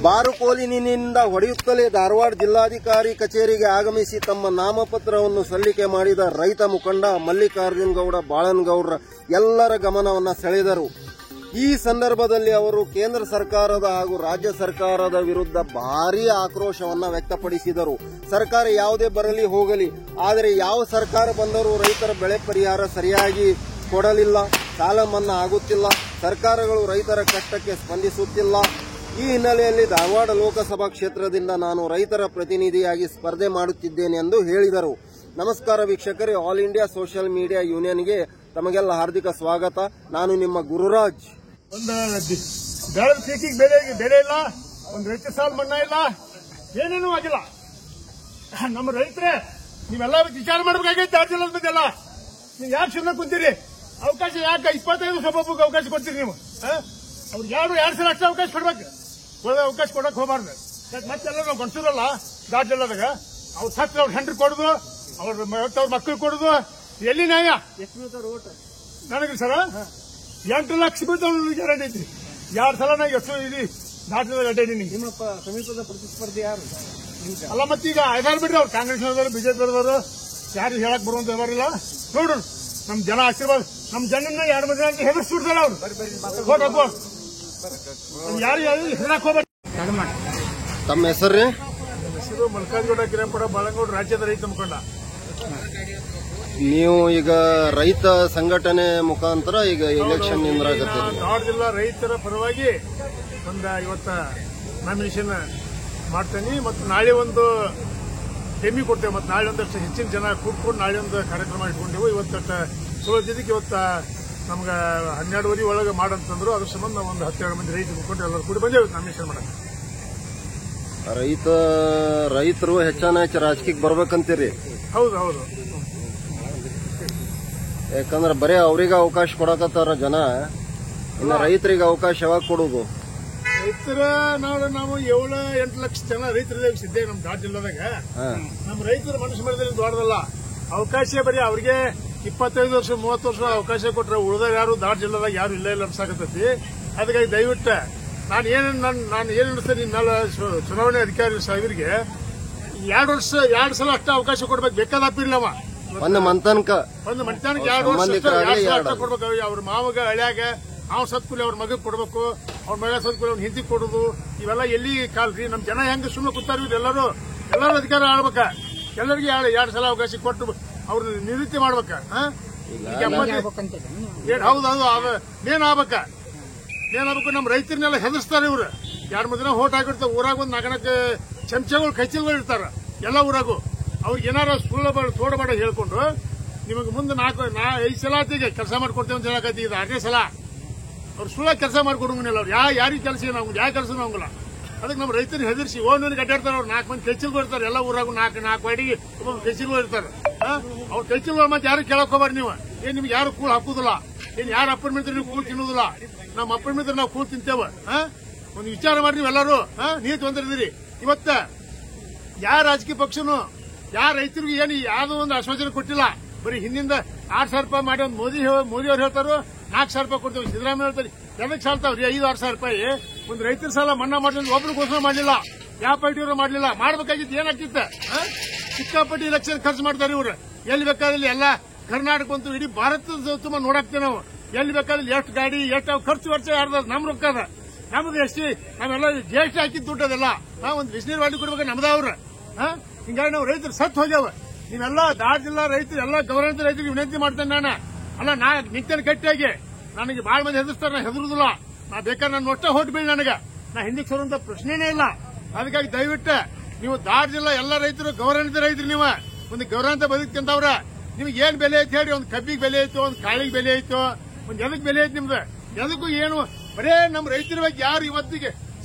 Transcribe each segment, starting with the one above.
ಬಾರುಕೋಲಿನಿಂದ ಹೊಡೆಯುತ್ತಲೇ ಧಾರವಾಡ ಜಿಲ್ಲಾಧಿಕಾರಿ ಕಚೇರಿಗೆ ಆಗಮಿಸಿ ತಮ್ಮ ನಾಮಪತ್ರವನ್ನು ಸಲ್ಲಿಕೆ ಮಾಡಿದ ರೈತ ಮುಖಂಡ ಮಲ್ಲಿಕಾರ್ಜುನ ಗೌಡ ಬಾಳನಗೌಡರ ಎಲ್ಲರ ಗಮನವನ್ನು ಸೆಳೆದರು. ಈ ಸಂದರ್ಭದಲ್ಲಿ ಅವರು ಕೇಂದ್ರ ಸರ್ಕಾರದ ಹಾಗೂ ರಾಜ್ಯ ಸರ್ಕಾರದ ವಿರುದ್ಧ ಭಾರೀ ಆಕ್ರೋಶವನ್ನು ವ್ಯಕ್ತಪಡಿಸಿದರು. ಸರ್ಕಾರ ಯಾವುದೇ ಬರಲಿ ಹೋಗಲಿ, ಆದರೆ ಯಾವ ಸರ್ಕಾರ ಬಂದರೂ ರೈತರ ಬೆಳೆ ಪರಿಹಾರ ಸರಿಯಾಗಿ ಕೊಡಲಿಲ್ಲ, ಸಾಲ ಮನ್ನಾ ಆಗುತ್ತಿಲ್ಲ, ಸರ್ಕಾರಗಳು ರೈತರ ಕಷ್ಟಕ್ಕೆ ಸ್ಪಂದಿಸುತ್ತಿಲ್ಲ. ಈ ಹಿನ್ನೆಲೆಯಲ್ಲಿ ಧಾರವಾಡ ಲೋಕಸಭಾ ಕ್ಷೇತ್ರದಿಂದ ನಾನು ರೈತರ ಪ್ರತಿನಿಧಿಯಾಗಿ ಸ್ಪರ್ಧೆ ಮಾಡುತ್ತಿದ್ದೇನೆ ಎಂದು ಹೇಳಿದರು. ನಮಸ್ಕಾರ ವೀಕ್ಷಕರೇ, ಆಲ್ ಇಂಡಿಯಾ ಸೋಷಿಯಲ್ ಮೀಡಿಯಾ ಯೂನಿಯನ್ಗೆ ತಮಗೆಲ್ಲ ಹಾರ್ದಿಕ ಸ್ವಾಗತ. ನಾನು ನಿಮ್ಮ ಗುರುರಾಜ್. ಒಂದು ಬೆಳೆದ ಪೀಕಿಗೆ ಬೆಲೆ ಇಲ್ಲ, ಒಂದು ರೈತ ಸಾಲ ಮನ್ನಾ ಇಲ್ಲ, ಏನೇನೂ ಆಗಿಲ್ಲ. ನಮ್ಮ ರೈತರೇ ನೀವೆಲ್ಲ ವಿಚಾರ ಮಾಡಬೇಕಾಗೈತೆ. ಚಾರ್ಜ್ ಬಂದಿಲ್ಲ, ನೀವು ಯಾಕೆ ಸುಮ್ಮನೆ ಕುಂತೀರಿ? ಅವಕಾಶ ಯಾಕೆ 25 ಸಭಾಪತಿಗೆ ಅವಕಾಶ ಕೊಡ್ತೀರಿ ನೀವು? ಅವ್ರಿಗೆ ಎರಡು ಸಲ ಅಷ್ಟೇ ಅವಕಾಶ ಕೊಡ್ಬೇಕು, ಒಳ್ಳೆ ಅವಕಾಶ ಕೊಡಕ್ ಹೋಗಬಾರ್ದು. ಮತ್ತೆಲ್ಲ ನಾವು ಗಂಡಸರಲ್ಲ ದಾಟೆಲ್ಲದಾಗ ಅವ್ರು ಸತ್ರ ಅವ್ರ ಹೆಂಡ್ರಿ ಕೊಡುದು, ಅವ್ರ ಮಕ್ಕಳು ಕೊಡುದು, ಎಲ್ಲಿ ನ್ಯಾಯ? ನನಗೆ ಸರ 8 ಲಕ್ಷ ಬೀಳ್ತಾವ ಗ್ಯಾರಂಟಿ ಐತಿ. 2 ಸಲ ನಾ ಎಷ್ಟು ಇಲ್ಲಿ ದಾಟದ ಅಡ್ಡಾಡಿನಿ. ನಿಮ್ಮ ಸಮೀಪದ ಪ್ರತಿಸ್ಪರ್ಧಿ ಯಾರು? ಅಲ್ಲ, ಮತ್ತೀಗ ಐದಾರು ಬಿಡ್ರಿ, ಅವ್ರು ಕಾಂಗ್ರೆಸ್ ಅವರವರು ಬಿಜೆಪಿ ಅವರವರು ಯಾರು ಹೇಳಕ್ ಬರುವಂತ ವ್ಯವಹಾರಿಲ್ಲ. ನೋಡ್ರಿ ನಮ್ ಜನ ಆಶೀರ್ವಾದ, ನಮ್ ಜನನ್ನ 2 ಮಂದಿ ಅಂತ ಹೆದರ್ಸ್ಬಿಡ್ತಾರೆ ಅವ್ರು. ಯಾರು ಹೇಳಕ್ ಹೋಗ್ಬೇಡಿ. ತಮ್ಮ ಹೆಸರು? ಹೆಸರು ಮಲ್ಲಿಕಾರ್ಜುನ ಕಿರಂಪುರ ಬಾಳನಗೌಡ, ರಾಜ್ಯದ ರೈತ ಮುಖಂಡ. ನೀವು ಈಗ ರೈತ ಸಂಘಟನೆ ಮುಖಾಂತರ ಈಗ ಎಲೆಕ್ಷನ್ ನಿಂದ್ರಾಗತ್ತೀರಿ. ಧಾರವಾಡ ಜಿಲ್ಲಾ ರೈತರ ಪರವಾಗಿ ಇವತ್ತ ನಾಮಿನೇಷನ್ ಮಾಡ್ತೇನೆ. ಮತ್ತು ನಾಳೆ ಒಂದು ಡೆಮ್ಮಿ ಕೊಡ್ತೇವೆ. ಮತ್ತು ನಾಳೆ ಒಂದಷ್ಟು ಹೆಚ್ಚಿನ ಜನ ಕೂತ್ಕೊಂಡು ನಾಳೆ ಒಂದು ಕಾರ್ಯಕ್ರಮ ಇಟ್ಕೊಂಡೆವು. ಇವತ್ತು 16 ಇವತ್ತ ನಮ್ಗೆ 12:30 ಒಳಗೆ ಮಾಡಂತಂದ್ರು. ಅದ್ರ ಸಂಬಂಧ ನಾವು ಒಂದು 12 ಮಂದಿ ರೈತರು ಕೂತ್ಕೊಂಡು ಎಲ್ಲರೂ ಕೂಡಿ ಬಂದೇವು ನಾಮಿನೇಷನ್ ಮಾಡಕ್ಕೆ. ರೈತರು ಹೆಚ್ಚಾನ ರಾಜಕೀಯಕ್ಕೆ ಬರ್ಬೇಕಂತೀರಿ? ಹೌದು ಹೌದು. ಯಾಕಂದ್ರೆ ಬರೀ ಅವ್ರಿಗೆ ಅವಕಾಶ ಕೊಡಕತ್ತಾರ ಜನ, ಇನ್ನು ರೈತರಿಗೆ ಅವಕಾಶ ಯಾವಾಗ ಕೊಡುದು? ರೈತರ ನಾವು 7-8 ಲಕ್ಷ ಜನ ರೈತರದೇ ಸಿದ್ದೆ ನಮ್ಮ ಧಾರವಾಡ ಜಿಲ್ಲಾದಾಗ. ನಮ್ಮ ರೈತರ ಮನುಷ್ಯ ಮರದಲ್ಲಿ ದೊಡ್ಡದಲ್ಲ. ಅವಕಾಶ ಬರೀ ಅವ್ರಿಗೆ 25 ವರ್ಷ 30 ವರ್ಷ ಅವಕಾಶ ಕೊಟ್ರೆ ಉಳಿದ ಯಾರು ಧಾರವಾಡ ಜಿಲ್ಲಾದಾಗ ಯಾರು ಇಲ್ಲ ಅನ್ಸಾಕತ್ತೈತಿ. ಅದಕ್ಕಾಗಿ ದಯವಿಟ್ಟು ನಾನು ಏನು ನಡೆಸ್ತೇನೆ, ನಿನ್ನೆಲ್ಲ ಚುನಾವಣೆ ಅಧಿಕಾರಿ ಸಾಹೇಬರಿಗೆ 2 ಸಲ ಅಷ್ಟೇ ಅವಕಾಶ ಕೊಡ್ಬೇಕು. ಬೇಕಾದ ಅಪ್ಪಿರ್ಲವ ಒಂದು ಮಂತನಕ 2 ವರ್ಷ ಕೊಡ್ಬೇಕು. ಅವ್ರ ಮಾವಗ ಹಳ್ಯಾಗ ಅವ್ನ ಸತ್ಕುಲಿ ಅವ್ರ ಮಗ ಕೊಡ್ಬೇಕು, ಅವ್ರ ಮಗ ಸತ್ಕುಲಿ ಅವ್ನ ಹಿಂದಿ ಕೊಡುದು, ಇವೆಲ್ಲ ಎಲ್ಲಿ ಕಾಲ್ರಿ? ನಮ್ ಜನ ಹೆಂಗ ಸುಮ್ಮನೆ ಕೂತಾರ? ಎಲ್ಲರೂ ಅಧಿಕಾರ ಆಳ್ಬೇಕ. ಎಲ್ಲರಿಗೆ 2 ಸಲ ಅವಕಾಶ ಕೊಟ್ಟು ಅವ್ರ ನಿವೃತ್ತಿ ಮಾಡ್ಬೇಕ. ಹೌದು, ಮೇನ್ ಆಗ್ಬೇಕ. ನಮ್ಮ ರೈತರನ್ನೆಲ್ಲ ಹೆದರ್ಸ್ತಾರೆ ಇವ್ರು. 2-3 ದಿನ ಹೋಟ್ ಹಾಕಿರ್ತಾರೆ. ಊರಾಗ ಒಂದು 4 ಚಮಚಗಳು ಕೈಚಲ್ಗಳು ಇರ್ತಾರ ಎಲ್ಲ ಊರಾಗೂ. ಅವ್ರಿಗೆ ಏನಾರ ತೋಡಬೇಡ ಹೇಳ್ಕೊಂಡು ನಿಮಗೆ ಮುಂದೆ 4-5 ಸಲ ಆತಿಗೆ ಕೆಲಸ ಮಾಡ್ಕೊಡ್ತೇವೆ ಅಂತ ಹೇಳಕತ್ತಿ. ಇದು 6ನೇ ಸಲ ಅವ್ರು ಸುಳ್ಳ ಕೆಲಸ ಮಾಡ್ಕೊಡಂಗಿಲ್ಲ. ಅವ್ರು ಯಾರಿಗೆ ಕೆಲಸ ಯಾವ ಕೆಲಸನೂ ಆಗಲ್ಲ. ಅದಕ್ಕೆ ನಮ್ಮ ರೈತರಿಗೆ ಹೆದರ್ಸಿ ಓನ್ಗೆ ಅಡ್ಡಾಡ್ತಾರೆ. ಅವ್ರು 4 ಮಂದಿ ಕೈಚಲ್ಗಳು ಇರ್ತಾರೆ ಎಲ್ಲ ಊರಾಗೂ. 4 ವಾಡಿಗೆ ಒಬ್ಬೊಬ್ಬ ಕೈಚಲ್ಗಳು ಇರ್ತಾರೆ. ಅವ್ರ ಕೈಚಲ್ಗಳು ಮತ್ತೆ ಯಾರು ಕೇಳಕ್ ಹೋಗ್ಬಾರ್ದು ನೀವು. ನಿಮ್ಗೆ ಯಾರು ಕೂಳ್ ಹಾಕುದಿಲ್ಲ, ಯಾರು ಅಪ್ಪನ ನೀವು ಕೂಳ್ ತಿನ್ನುದಿಲ್ಲ. ನಮ್ಮ ಅಪ್ಪನ ನಾವು ಕೂಳ್ ತಿಂತೇವ. ಒಂದು ವಿಚಾರ ಮಾಡಿ ನೀವೆಲ್ಲರೂ ನೀರು ತೊಂದಿದ್ದೀರಿ. ಇವತ್ತ ಯಾರ ರಾಜಕೀಯ ಪಕ್ಷನು ಯಾರ ರೈತರಿಗೆ ಏನು ಯಾವ್ದೋ ಒಂದು ಆಶ್ವಾಸನೆ ಕೊಟ್ಟಿಲ್ಲ. ಬರೀ ಹಿಂದಿಂದ 6,000 ರೂಪಾಯಿ ಮಾಡಿ ಒಂದು ಮೋದಿ ಅವ್ರು ಹೇಳ್ತಾರೋ 4,000 ರೂಪಾಯಿ ಕೊಡ್ತೇವೆ. ಸಿದ್ದರಾಮಯ್ಯ ಹೇಳ್ತಾರೆ ಎದಕ್ಕೆ ಸಾಲ್ತಾವ್ರಿ 5-6 ರೂಪಾಯಿ. ಒಂದು ರೈತರ ಸಾಲ ಮನ್ನಾ ಮಾಡಿದ್ರೆ ಒಬ್ರು ಘೋಷಣೆ ಮಾಡಲಿಲ್ಲ, ಯಾವ ಪಾರ್ಟಿಯವರು ಮಾಡಲಿಲ್ಲ. ಮಾಡಬೇಕಾಗಿತ್ತು ಏನಾಗ್ತಿತ್ತು? ಸಿಕ್ಕಾಪಟ್ಟಿ ಎಲೆಕ್ಷನ್ ಖರ್ಚು ಮಾಡ್ತಾರೆ ಇವ್ರು. ಎಲ್ಲಿ ಬೇಕಾದಲ್ಲಿ ಎಲ್ಲ ಕರ್ನಾಟಕ ಬಂತು, ಇಡೀ ಭಾರತದ ತುಂಬಾ ನೋಡಾಕ್ತೇವೆ ನಾವು. ಎಲ್ಲಿ ಬೇಕಾದಲ್ಲಿ ಎಷ್ಟು ಗಾಡಿ ಎಷ್ಟು ಖರ್ಚು ಯಾರ್ದ? ನಮ್ ರೊಕ್ಕದ ನಮ್ದು ಎಷ್ಟು? ನಾವೆಲ್ಲ ಜಿಎಸ್ಟಿ ಹಾಕಿದ್ ದುಡ್ಡದೆಲ್ಲ ಒಂದು ಬಿಸಿನೀರು ವಾಡಿ ಕೊಡ್ಬೇಕು ನಮ್ದವ್ರ. ಹಿಂಗಾಗಿ ನಾವು ರೈತರು ಸತ್ ಹೋಗ್ಯಾವ. ನೀವೆಲ್ಲ ಧಾರವಾಡ ಜಿಲ್ಲಾ ರೈತರು ಎಲ್ಲ ಗೌರವಾನ್ವಿತ ರೈತರಿಗೆ ವಿನಂತಿ ಮಾಡ್ತೇನೆ. ನಾನು ನಿಂತೇನೆ ಗಟ್ಟಿಯಾಗಿ. ನನಗೆ ಬಾಳ ಮಂದಿ ಹೆದರ್ಸ್ತಾರೆ, ನಾ ಹೆದರುದಿಲ್ಲ. ನಾ ಬೇಕಾದ್ರೆ ನಾನು ಒಟ್ಟ ಹೊಟ್ಟು ಬೀಳ್ ನನಗೆ. ನಾ ಹಿಂದಕ್ಕೆ ಸರುವಂತ ಪ್ರಶ್ನೆನೇ ಇಲ್ಲ. ಅದಕ್ಕಾಗಿ ದಯವಿಟ್ಟು ನೀವು ಧಾರವಾಡ ಜಿಲ್ಲಾ ಎಲ್ಲ ರೈತರು ಗೌರವಾನ್ವಿತ ರೈತರು. ನೀವು ಒಂದು ಗೌರವಾನ್ವಿತ ಬದುಕ್ತಂತವ್ರ. ನಿಮ್ಗೆ ಏನ್ ಬೆಲೆ ಐತಿ ಹೇಳಿ? ಒಂದು ಕಬ್ಬಿಗೆ ಬೆಲೆ ಐತೋ, ಒಂದು ಕಾಳಿಗೆ ಬೆಲೆ ಐತೋ, ಒಂದು ಎದಕ್ ಬೆಲೆ ಐತಿ ನಿಮ್ದು? ಎದಕ್ಕೂ ಏನು ಬರೇ ನಮ್ಮ ರೈತರ ಬಗ್ಗೆ ಯಾರು ಇವತ್ತಿಗೆ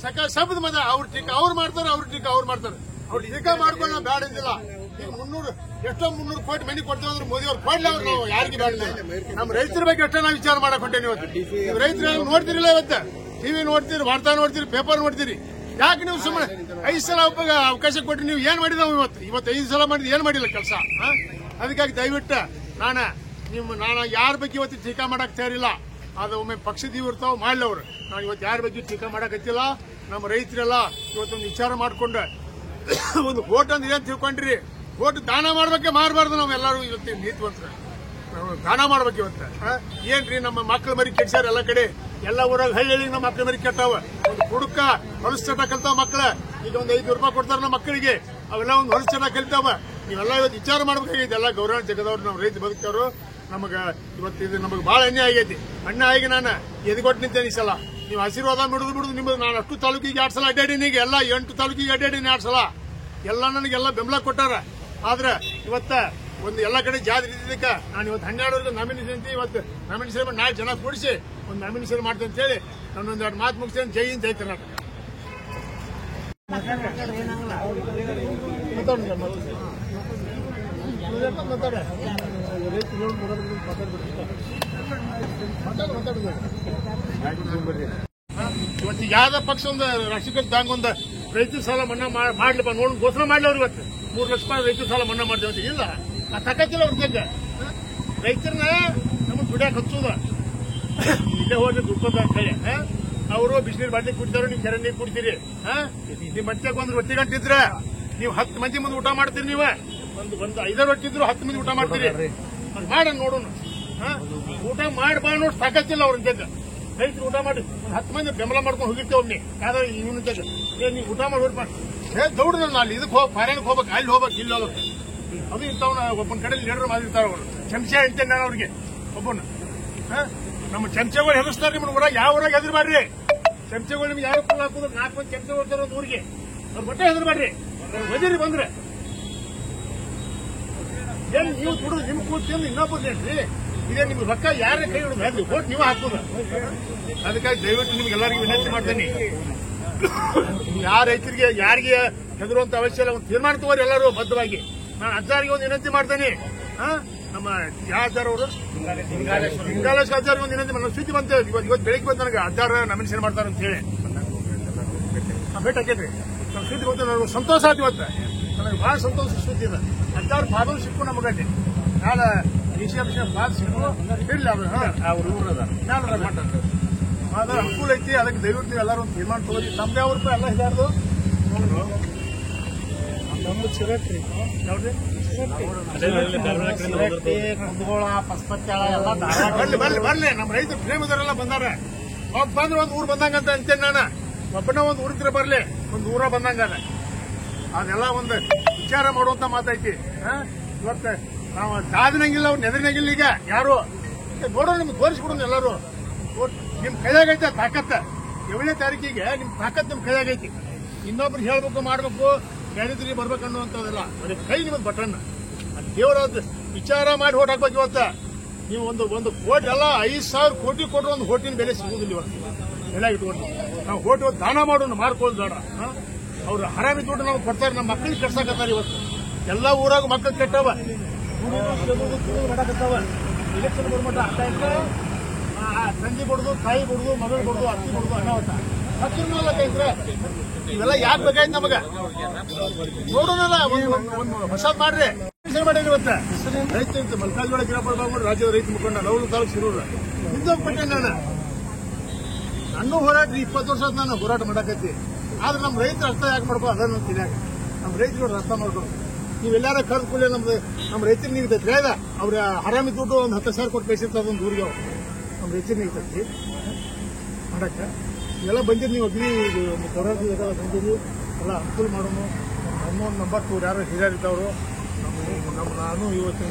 ಶಬ್ದ ಮದ ಅವ್ರ ಟೀಕ ಅವ್ರು ಮಾಡ್ತಾರೆ, ಅವ್ರ ಟೀಕ ಅವ್ರು ಮಾಡ್ತಾರೆ. ಅವ್ರು ಟೀಕ ಮಾಡ್ಕೊಂಡು ನಾವು ಬೇಡ ಅಂದಿಲ್ಲ. ಈಗ 300 ಕೋಟಿ ಮನಿ ಕೊಡ್ತೇವೆ ಅಂದ್ರೆ ಮೋದಿ ಅವ್ರು ಕೊಡ್ಲಿ. ಅವ್ರು ನಾವು ಯಾರಿಗೆ ಬೇಡ. ನಮ್ಮ ರೈತರ ಬಗ್ಗೆ ಎಷ್ಟೋ ನಾವು ವಿಚಾರ ಮಾಡಕ್ ಹೊಂಟೇನೆ ಇವತ್ತು. ನೀವು ರೈತರು ನೋಡ್ತಿರಿಲ್ಲ, ಇವತ್ತು ಟಿವಿ ನೋಡ್ತೀರಿ, ವಾರ್ತಾ ನೋಡ್ತೀರಿ, ಪೇಪರ್ ನೋಡ್ತೀರಿ. ಯಾಕೆ ನೀವು ಸುಮ್ಮನೆ 5 ಸಲ ಅವಕಾಶ ಕೊಟ್ಟು ನೀವು ಏನ್ ಮಾಡಿದಾವ? ಇವತ್ತು 5 ಸಲ ಮಾಡಿದ್ ಏನ್ ಮಾಡಿಲ್ಲ ಕೆಲಸ. ಅದಕ್ಕಾಗಿ ದಯವಿಟ್ಟು ನಾನು ಯಾರ ಬಗ್ಗೆ ಇವತ್ತು ಟೀಕಾ ಮಾಡಕ್ ತಯಾರಿಲ್ಲ. ಅದು ಒಮ್ಮೆ ಪಕ್ಷದ ಇವು ಇರ್ತಾವ ಮಾಡ್ಲಿ ಅವ್ರು. ನಾವು ಇವತ್ತು ಯಾರ ಬಗ್ಗೆ ಟೀಕಾ ಮಾಡಕತ್ತಿಲ್ಲ. ನಮ್ಮ ರೈತರೆಲ್ಲ ಇವತ್ತೊಂದು ವಿಚಾರ ಮಾಡ್ಕೊಂಡು ಒಂದು ವೋಟ್ ಅಂದ್ರೆ ಏನ್ ತಿಳ್ಕೊಂಡ್ರಿ, ವೋಟ್ ದಾನ ಮಾಡ್ಬೇಕೆ ಮಾರಬಾರ್ದು. ನಾವೆಲ್ಲರೂ ಇವತ್ತು ನೀತಿವಂತರ ದಾನ ಮಾಡ್ಬೇಕು ಇವತ್ತು. ಏನ್ರಿ ನಮ್ಮ ಮಕ್ಳ ಮರಿ ಕೆಡ್ಸ್ಯಾರ ಎಲ್ಲ ಕಡೆ, ಎಲ್ಲ ಊರಾಗ ಹಳ್ಳಿ ನಮ್ಮ ಮಕ್ಳ ಮರಿ ಕೆಟ್ಟಾವ. ಒಂದು ಹುಡುಕ ಹೊಲಸು ಚಟ ಕಲ್ತಾವ ಮಕ್ಳ. ಈಗ ಒಂದು 5 ರೂಪಾಯಿ ಕೊಡ್ತಾರ ನಮ್ಮ ಮಕ್ಕಳಿಗೆ, ಅವೆಲ್ಲ ಒಂದು ಹೊಲಸು ಚಟ ಕಲಿತಾವ. ನೀವೆಲ್ಲ ಇವತ್ತು ವಿಚಾರ ಮಾಡ್ಬೇಕಾಗೈತಿ. ಎಲ್ಲ ಗೌರವ ಜಗದವ್ರು ನಾವು ರೈತ ಬದುಕ್ತವ್ರು. ನಮಗ ಇವತ್ತು ಇದು ನಮಗೆ ಬಹಳ ಅನ್ಯಾಯ ಆಗೈತಿ. ಅಣ್ಣಾಗಿ ನಾನು ಎದ್ಕೊಟ್ಟು ನಿಂತೇನೆ ಈ ಸಲ. ನೀವು ಆಶೀರ್ವಾದ ಬಿಡುದು ನಿಮ್ದು. ನಾನು ಅಷ್ಟು ತಾಲೂಕಿಗೆ 2 ಸಲ ಅಡ್ಡಾಡಿನಿ. ಈಗ ಎಲ್ಲ 8 ತಾಲೂಕಿಗೆ ಅಡ್ಡಾಡಿನಿ 2 ಸಲ. ಎಲ್ಲ ನನಗೆಲ್ಲ ಬೆಂಬಲ ಕೊಟ್ಟಾರ. ಆದ್ರೆ ಇವತ್ತ ಒಂದು ಎಲ್ಲ ಕಡೆ ಜಾತ್ರೆ ಇದ್ದಿದ್ದಕ್ಕೆ ನಾನು ಇವತ್ತು 12 ನಾಮಿನೇಷನ್ ಇವತ್ತು ನಾಮಿನೇಷನ್ ಮಾಡಿ 4 ಜನ ಕೂಡಿಸಿ ಒಂದು ನಾಮಿನೇಷನ್ ಮಾಡ್ತೇನೆ ಅಂತ ಹೇಳಿ ನಾನೊಂದು 2 ಮಾತು ಮುಗಿಸ್ತೇನೆ. ಜೈ ಹಿಂದ್, ಜೈ ಕರ್ನಾಟಕ. ಇವತ್ತು ಯಾವ್ದ ಪಕ್ಷ ಒಂದು ರಾಷ್ಟ್ರೀಕೃತ ಒಂದು ರೈತರ ಸಾಲ ಮನ್ನಾ ಮಾಡ್ಲಿಪ್ಪ ನೋಡಿ ಘೋಷಣೆ ಮಾಡ್ಲಿ ಅವ್ರು. ಇವತ್ತು 3 ಲಕ್ಷ ರೂಪಾಯಿ ರೈತರ ಸಾಲ ಮನ್ನಾ ಮಾಡ್ತೇವೆ ಇಲ್ಲ, ಆ ತಕತ್ತಿಲ್ಲ ಅವ್ರ ಜಗ್ಗ. ರೈತರನ್ನ ನಮಗೆ ದುಡಿಯಾಕ ಹಚ್ಚೋದ ಇಲ್ಲೇ ಹೋದ್ರೆ ದುಡ್ಕೋದ ಅಂತ ಹೇಳಿ ಅವರು ಬಿಸಿನೀರು ಬಾಟ್ಲಿ ಕುಡ್ತಾರೋ, ನೀವು ಕೆರೆ ನೀರು ಕುಡ್ತೀರಿ. ನಿಮ್ ಮತ್ತೆಗೆ ಒಂದು ರೊಟ್ಟಿ ಗಂಟಿದ್ರೆ ನೀವು 10 ಮಂದಿ ಮುಂದೆ ಊಟ ಮಾಡ್ತೀರಿ. ನೀವು ಒಂದು 5 ರೊಟ್ಟಿ ಇದ್ರು 10 ಮಂದಿ ಊಟ ಮಾಡ್ತೀರಿ. ಮಾಡ ನೋಡೋಣ. ಊಟ ಮಾಡಿ ಬಾ ನೋಡಿ ಸಾಕತ್ತಿಲ್ಲ ಅವ್ರ ಜಗ್ಗ. ರೈತರು ಊಟ ಮಾಡಿ ಒಂದು 10 ಮಂದಿ ಬೆಂಬಲ ಮಾಡ್ಕೊಂಡು ಹೋಗಿರ್ತೇವೆ. ಒಮ್ಮೆ ಯಾವ್ದೋ ಇವನ ಜಗ್ಗ ನೀವು ಊಟ ಮಾಡಿ ಹೋಗ್ಬಾರ್ದು ದೌಡ್ರ ಅಲ್ಲಿ ಇದಕ್ಕೆ ಹೋಗಿ ಫಾರಿನ್ಗೆ ಹೋಗ್ಬೇಕು, ಅಲ್ಲಿ ಹೋಗ್ಬೇಕು, ಇಲ್ಲಿ ಹೋಗ್ಬೇಕು. ಅದು ಇಂಥವ್ನ ಒಬ್ಬನ ಕಡೆ ಲೀಡರ್ ಮಾಡಿರ್ತಾರ ಅವರು. ಚಮಚ ಹೇಳ್ತೇನೆ ನಾನು ಅವ್ರಿಗೆ ಒಬ್ಬನ. ನಮ್ಮ ಚಮಚಗಳು ಹೆದರ್ಸ್ತಾರೆ ನಿಮ್ಗೆ ಊರಾಗ. ಯಾವ ಊರಾಗ ಹೆದರ್ಬಾಡ್ರಿ. ಚಮಚಗಳು ನಿಮ್ಗೆ ಯಾವ ಕುಲ್ಲ ಹಾಕಿದ್ರೆ 4 ಮಂದಿ ಚಮಚ ಹೋಗ್ತಾರ ಒಂದು ಊರಿಗೆ. ಅವ್ರ ಬಟ್ಟೆ ಹೆದರ್ಬಾಡ್ರಿ. ವಜೀರಿ ಬಂದ್ರೆ ಏನ್ ನೀವು ದುಡಿದು ನಿಮ್ ಕೂತ್ಕೊಂಡು ಇನ್ನೊಬ್ಬರ್ರಿ. ಇದೇ ನಿಮ್ಗೆ ರೊಕ್ಕ ಯಾರೇ ಕೈ ಹಿಡಿದು ಅಲ್ಲಿ ಓಟ್ ನೀವು ಹಾಕೋದು. ಅದಕ್ಕಾಗಿ ದಯವಿಟ್ಟು ನಿಮ್ಗೆ ಎಲ್ಲರಿಗೂ ವಿನಂತಿ ಮಾಡ್ತೇನೆ. ಯಾರ ರೈತರಿಗೆ ಯಾರಿಗೆ ಹೆದರುವಂತ ಅವಶ್ಯ ಇಲ್ಲ. ಒಂದು ತೀರ್ಮಾನ ತಗೋರಿ ಎಲ್ಲರೂ ಬದ್ಧವಾಗಿ. ನಾನು ಅಜ್ಜಾರಿಗೆ ಒಂದು ವಿನಂತಿ ಮಾಡ್ತೇನೆ. ನಮ್ಮ ಯಾವ ಅಜ್ಜಾರ ಅವರು ಲಿಂಗಾಲೇಶ್ ಅಜ್ಜಾರಿಗೆ ಒಂದು ವಿನಂತಿ ಮಾಡಿ. ಸುದ್ದಿ ಬಂತೇವೆ ಇವತ್ತು ಬೆಳಿಗ್ಗೆ ಬಂದು ನನಗೆ ಅಜ್ಜಾರ ನಾಮಿನೇಷನ್ ಮಾಡ್ತಾರೆ ಅಂತ ಹೇಳಿ ಭೇಟಿ ಹಾಕೇನ್ರಿ. ನಮ್ಮ ಸುದ್ದಿ ಬಂತು, ನನಗೆ ಸಂತೋಷ ಆಯ್ತು. ಇವತ್ತು ನನಗೆ ಬಹಳ ಸಂತೋಷ ಸುದ್ದಿ ಇದೆ. ಅಜ್ಜಾರ ಫಾದರ್ ಸಿಕ್ಕು ನಮಗಲ್ಲಿ ನಾಳೆ ಫಾದರ್ ಸಿಕ್ಕು ಇರಲಿ ಅವ್ರ ಊರದ ಅನುಕೂಲ ಐತಿ. ಅದಕ್ಕೆ ದಯವಿಟ್ಟು ನೀವು ಎಲ್ಲರೂ ಒಂದು ತೀರ್ಮಾನ ತಗೋರಿ. ತಮ್ಮದೇ ಅವ್ರ ರೂಪಾಯಿ ಎಲ್ಲ ಇದಾರ್ದು ನಮ್ದು ಚಿರಟ್ರಿ ಯಾವ್ರಿ ಕುಂದಗೋಳ ಪಸ್ಪತ್ಯಾಳ ಎಲ್ಲ ಬರ್ಲಿ. ನಮ್ಮ ರೈತರು ಪ್ರೇಮದವರೆಲ್ಲ ಬಂದಾರ. ಒಬ್ಬ ಬಂದ್ರೆ ಒಂದು ಊರು ಬಂದಂಗಂತ ಅಂತೇನೆ ನಾನು. ಒಬ್ಬನ ಒಂದು ಊರಿದ್ರೆ ಬರ್ಲಿ, ಒಂದು ಊರ ಬಂದಂಗ ಅದೆಲ್ಲ ಒಂದು ವಿಚಾರ ಮಾಡುವಂತ ಮಾತೈತಿ. ಇವತ್ತು ನಾವು ದಾದಿನಂಗಿಲ್ಲ, ಅವ್ರು ನೆದರಿನಂಗಿಲ್ಲ. ಈಗ ಯಾರು ನೋಡೋಣ, ನಿಮ್ಗೆ ತೋರಿಸ್ಬಿಡೋಣ ಎಲ್ಲರೂ. ನಿಮ್ ಕೈಯಾಗೈತೆ ತಾಕತ್ತ. 7ನೇ ತಾರೀಕಿಗೆ ನಿಮ್ ತಾಕತ್ ನಿಮ್ ಕೈಯಾಗೈತಿ. ಇನ್ನೊಬ್ರು ಹೇಳ್ಬೇಕು ಮಾಡ್ಬೇಕು ಬೇರೆದ್ರಿಗೆ ಬರ್ಬೇಕನ್ನುವಂಥದ್ದೆಲ್ಲ ಬರೀ ಕೈ ನಿಮ್ಮದು ಬಟನ್. ದೇವರ ವಿಚಾರ ಮಾಡಿ ಓಟ್ ಹಾಕ್ಬೇಕು. ಇವತ್ತ ನೀವು ಒಂದು ಕೋಟಿ ಎಲ್ಲ 5,000 ಕೋಟಿ ಕೊಟ್ಟರು ಒಂದು ಹೋಟಿನ ಬೆಲೆ ಸಿಗುದಿಲ್ಲ. ಇವತ್ತು ಎಲ್ಲ ಇಟ್ಕೊಂಡು ನಾವು ಹೋಟಿ ಇವತ್ತು ದಾನ ಮಾಡೋಣ, ಮಾರ್ಕೊಳ್ಳೋದು ಬೇಡ. ಅವ್ರು ಹರಾಮಿ ದುಡ್ಡು ನಮ್ಗೆ ಕೊಡ್ತಾರೆ. ನಮ್ಮ ಮಕ್ಕಳಿಗೆ ಕೆಡ್ಸಾಕತ್ತಾರೆ. ಇವತ್ತು ಎಲ್ಲ ಊರಾಗ ಮಕ್ಕಳು ಕೆಟ್ಟವ ಮಾಡಕತ್ತಾವ. ಇಲೆಕ್ಷನ್ ಬರ್ಮಟ ತಂದಿ ಬಡ್ದು, ತಾಯಿ ಬಡ್ದು, ಮಗಳು ಬಡ್ದು, ಅತ್ತಿ ಬಡ್ದು, ಅನಾಹುತ ಹತ್ತಿರನಲ್ಲ ಕೈದ್ರೆ. ಇವೆಲ್ಲ ಯಾಕೆ ಬೇಕಾಯ್ತು ನಮಗ? ನೋಡೋಣಲ್ಲ, ಒಂದು ಹೊಸದ್ ಮಾಡ್ರಿ. ಮಾಡಿರಿ ಇವತ್ತ ರೈತ ಮಲ್ಕಾಜ್ವಾಳ ಗಿರಪಡ ರಾಜ್ಯದ ರೈತ ಮುಖಂಡ ನವಲು ತಾಲೂಕು ಶಿರೂರು ಹಿಂದೋಗ್ಬಿಟ್ಟೆ ನಾನು. ನನ್ನೂ ಹೋರಾಟ 20 ವರ್ಷ ನಾನು ಹೋರಾಟ ಮಾಡಕತ್ತಿ. ಆದ್ರೆ ನಮ್ಮ ರೈತರು ಅರ್ಥ ಯಾಕೆ ಮಾಡ್ಕೋ ಅದನ್ನ ತಿಳಿಯಾಕ. ನಮ್ಮ ರೈತರು ಅರ್ಥ ಮಾಡ್ಕೊಂಡು ನೀವೆಲ್ಲಾರ ಕಳೆದ ಕೂಡಲೇ ನಮ್ಮ ರೈತರಿಗೆ ನಿಗ್ತೈತಿ. ಅದ ಅವ್ರ ಹರಾಮಿ ದುಡ್ಡು ಒಂದು 10,000 ಕೊಟ್ಟು ಬೇಸಿರ್ತ ಅದೊಂದು ಊರಿಗೆ ಅವ್ರು ನಮ್ಮ ರೈತರಿಗೆ ನಿಗ್ತೈತಿ ಮಾಡಕ್ಕ. ಇವೆಲ್ಲ ಬಂದಿರಿ ನೀವು ಅಗ್ರಿ ಹೋರಾಟ ಬಂದಿರಿ ಎಲ್ಲ ಅನುಕೂಲ ಮಾಡೋಣ. ನಮ್ಮ ನಂಬರ್ 2 ಯಾರು ಹಿರಿಯರಿದ್ದವರು ನಾನು ಇವತ್ತು